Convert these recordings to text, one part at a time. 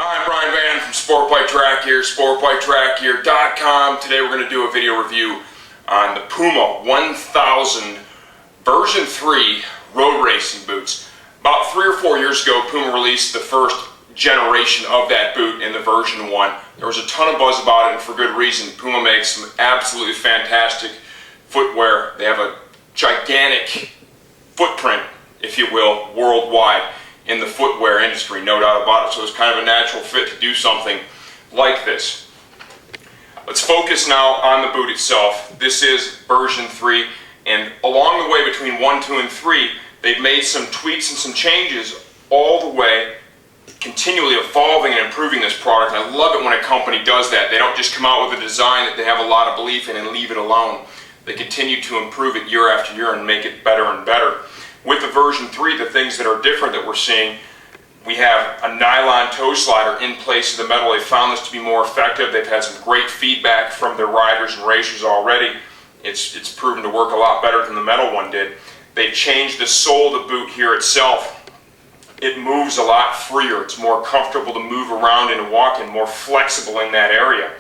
Hi, I'm Brian Van from Sport Bike Track Gear, sportbiketrackgear.com. Today we're going to do a video review on the Puma 1000 version 3 road racing boots. About 3 or 4 years ago, Puma released the first generation of that boot in the version 1. There was a ton of buzz about it, and for good reason. Puma makes some absolutely fantastic footwear. They have a gigantic footprint, if you will, worldwide in the footwear industry, no doubt about it. So it's kind of a natural fit to do something like this. Let's focus now on the boot itself. This is version 3, and along the way between 1, 2, and 3, they've made some tweaks and some changes all the way, continually evolving and improving this product. I love it when a company does that. They don't just come out with a design that they have a lot of belief in and leave it alone. They continue to improve it year after year and make it better and better. With the version 3, the things that are different that we're seeing, we have a nylon toe slider in place of the metal. They found this to be more effective. They've had some great feedback from their riders and racers already. It's proven to work a lot better than the metal one did. They changed the sole of the boot here itself. It moves a lot freer. It's more comfortable to move around and walk in, more flexible in that area.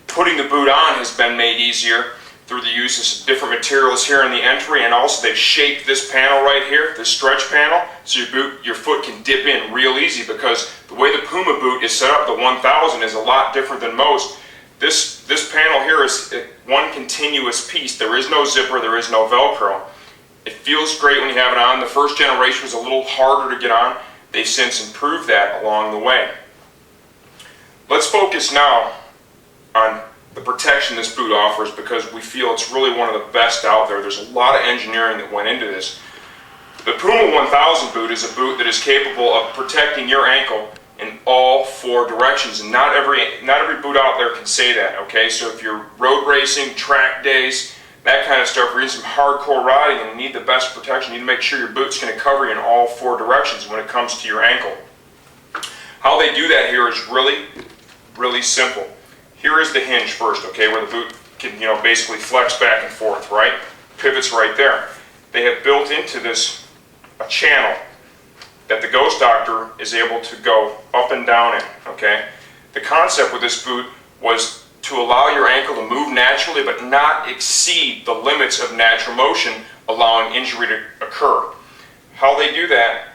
Putting the boot on has been made easier through the use of some different materials here in the entry, and also they've shaped this panel right here, this stretch panel, so your foot can dip in real easy, because the way the Puma boot is set up, the 1000, is a lot different than most. This panel here is one continuous piece. There is no zipper, there is no Velcro. It feels great when you have it on. The first generation was a little harder to get on. They've since improved that along the way. Let's focus now on the protection this boot offers, because we feel it's really one of the best out there. There's a lot of engineering that went into this. The Puma 1000 boot is a boot that is capable of protecting your ankle in all 4 directions, and not every boot out there can say that, okay? So if you're road racing, track days, that kind of stuff, you're in some hardcore riding and you need the best protection, you need to make sure your boot's going to cover you in all 4 directions when it comes to your ankle. How they do that here is really, really simple. Here is the hinge first, okay, where the boot can, basically flex back and forth, right? Pivots right there. They have built into this a channel that the Ghost Doctor is able to go up and down in, okay? The concept with this boot was to allow your ankle to move naturally but not exceed the limits of natural motion, allowing injury to occur. How they do that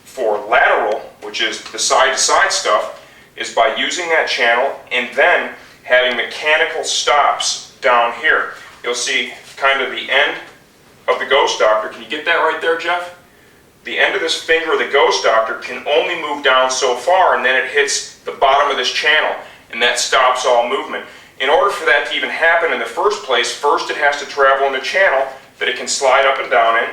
for lateral, which is the side-to-side stuff, is by using that channel and then having mechanical stops down here. You'll see kind of the end of the Ghost Doctor. Can you get that right there, Jeff? The end of this finger of the Ghost Doctor can only move down so far, and then it hits the bottom of this channel, and that stops all movement. In order for that to even happen in the first place, first it has to travel in the channel that it can slide up and down in.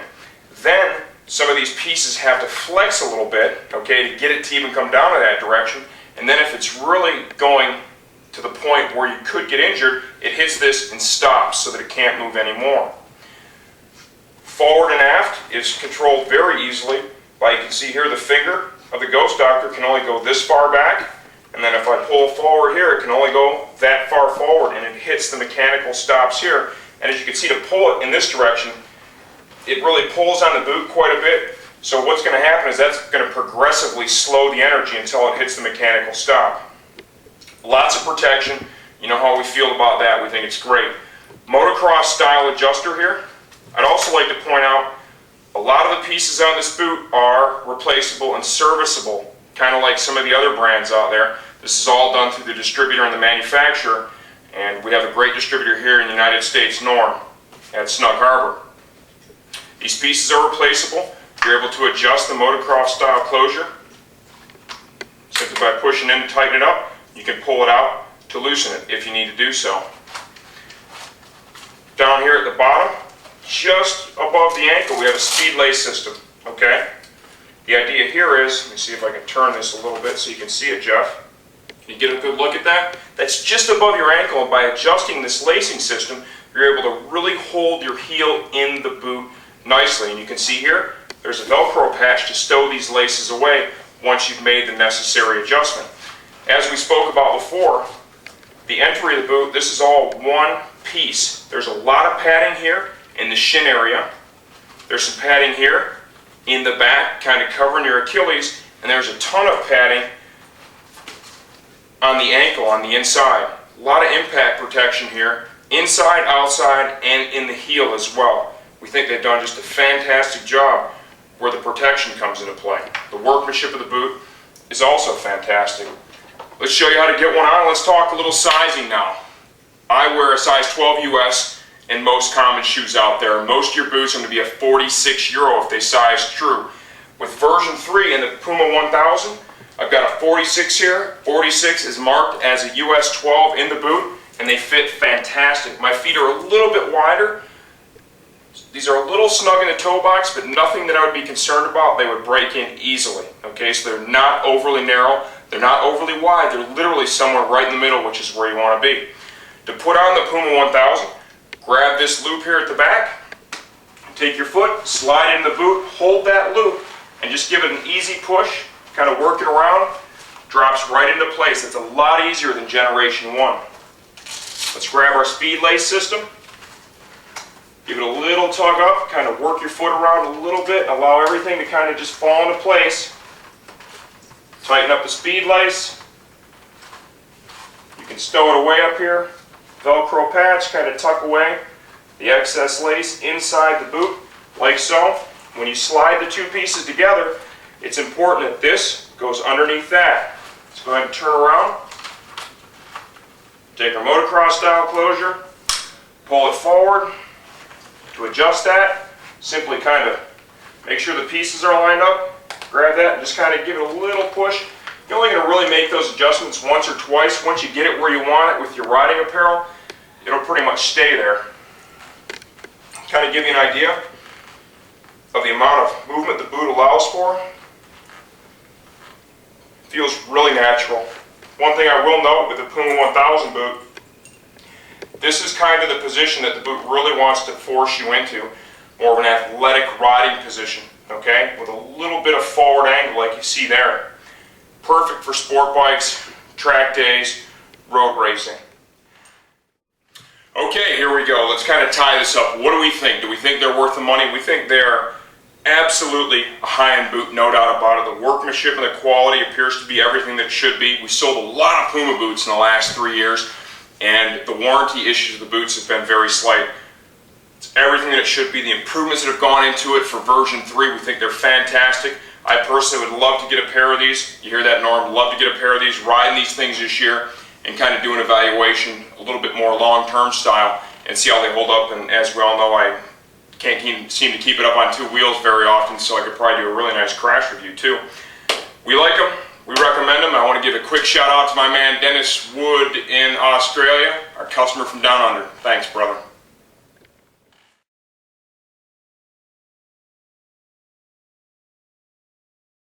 Then some of these pieces have to flex a little bit, okay, to get it to even come down in that direction. And then if it's really going to the point where you could get injured, it hits this and stops so that it can't move anymore. Forward and aft is controlled very easily by, you can see here, the finger of the Ghost Doctor can only go this far back, and then if I pull forward here, it can only go that far forward, and it hits the mechanical stops here. And as you can see, to pull it in this direction, it really pulls on the boot quite a bit. So what's going to happen is that's going to progressively slow the energy until it hits the mechanical stop. Lots of protection. You know how we feel about that. We think it's great. Motocross style adjuster here. I'd also like to point out a lot of the pieces on this boot are replaceable and serviceable, kind of like some of the other brands out there. This is all done through the distributor and the manufacturer, and we have a great distributor here in the United States, Norm, at Snug Harbor. These pieces are replaceable. You're able to adjust the motocross style closure simply by pushing in to tighten it up. You can pull it out to loosen it if you need to do so. Down here at the bottom, just above the ankle, we have a speed lace system, okay? The idea here is, let me see if I can turn this a little bit so you can see it, Jeff. Can you get a good look at that? That's just above your ankle, and by adjusting this lacing system, you're able to really hold your heel in the boot nicely. And you can see here, there's a Velcro patch to stow these laces away once you've made the necessary adjustment. As we spoke about before, the entry of the boot, this is all one piece. There's a lot of padding here in the shin area. There's some padding here in the back, kind of covering your Achilles, and there's a ton of padding on the ankle, on the inside. A lot of impact protection here, inside, outside, and in the heel as well. We think they've done just a fantastic job where the protection comes into play. The workmanship of the boot is also fantastic. Let's show you how to get one on. Let's talk a little sizing now. I wear a size 12 US in most common shoes out there. Most of your boots are going to be a 46 Euro if they size true. With version 3 in the Puma 1000, I've got a 46 here. 46 is marked as a US 12 in the boot, and they fit fantastic. My feet are a little bit wider. These are a little snug in the toe box, but nothing that I would be concerned about. They would break in easily. Okay, so they're not overly narrow. They're not overly wide. They're literally somewhere right in the middle, which is where you want to be. To put on the Puma 1000, grab this loop here at the back, take your foot, slide in the boot, hold that loop, and just give it an easy push, kind of work it around, drops right into place. It's a lot easier than Generation 1. Let's grab our speed lace system, give it a little tug up, kind of work your foot around a little bit, allow everything to kind of just fall into place. Tighten up the speed lace. You can stow it away up here. Velcro patch, kind of tuck away the excess lace inside the boot, like so. When you slide the two pieces together, it's important that this goes underneath that. Let's go ahead and turn around. Take our motocross style closure, pull it forward. To adjust that, simply kind of make sure the pieces are lined up, grab that and just kind of give it a little push. You're only going to really make those adjustments once or twice. Once you get it where you want it with your riding apparel, it'll pretty much stay there. Kind of give you an idea of the amount of movement the boot allows for. Feels really natural. One thing I will note with the Puma 1000 boot, this is kind of the position that the boot really wants to force you into, more of an athletic riding position, okay, with a little bit of forward angle like you see there. Perfect for sport bikes, track days, road racing. Okay, here we go. Let's kind of tie this up. What do we think? Do we think they're worth the money? We think they're absolutely a high-end boot, no doubt about it. The workmanship and the quality appears to be everything that it should be. We sold a lot of Puma boots in the last 3 years, and the warranty issues of the boots have been very slight. It's everything that it should be. The improvements that have gone into it for version 3, we think they're fantastic. I personally would love to get a pair of these. You hear that, Norm? Love to get a pair of these, riding these things this year, and kind of do an evaluation a little bit more long-term style and see how they hold up. And as we all know, I can't seem to keep it up on 2 wheels very often, so I could probably do a really nice crash review too. We like them. We recommend them. I want to give a quick shout out to my man Dennis Wood in Australia, our customer from down under. Thanks, brother.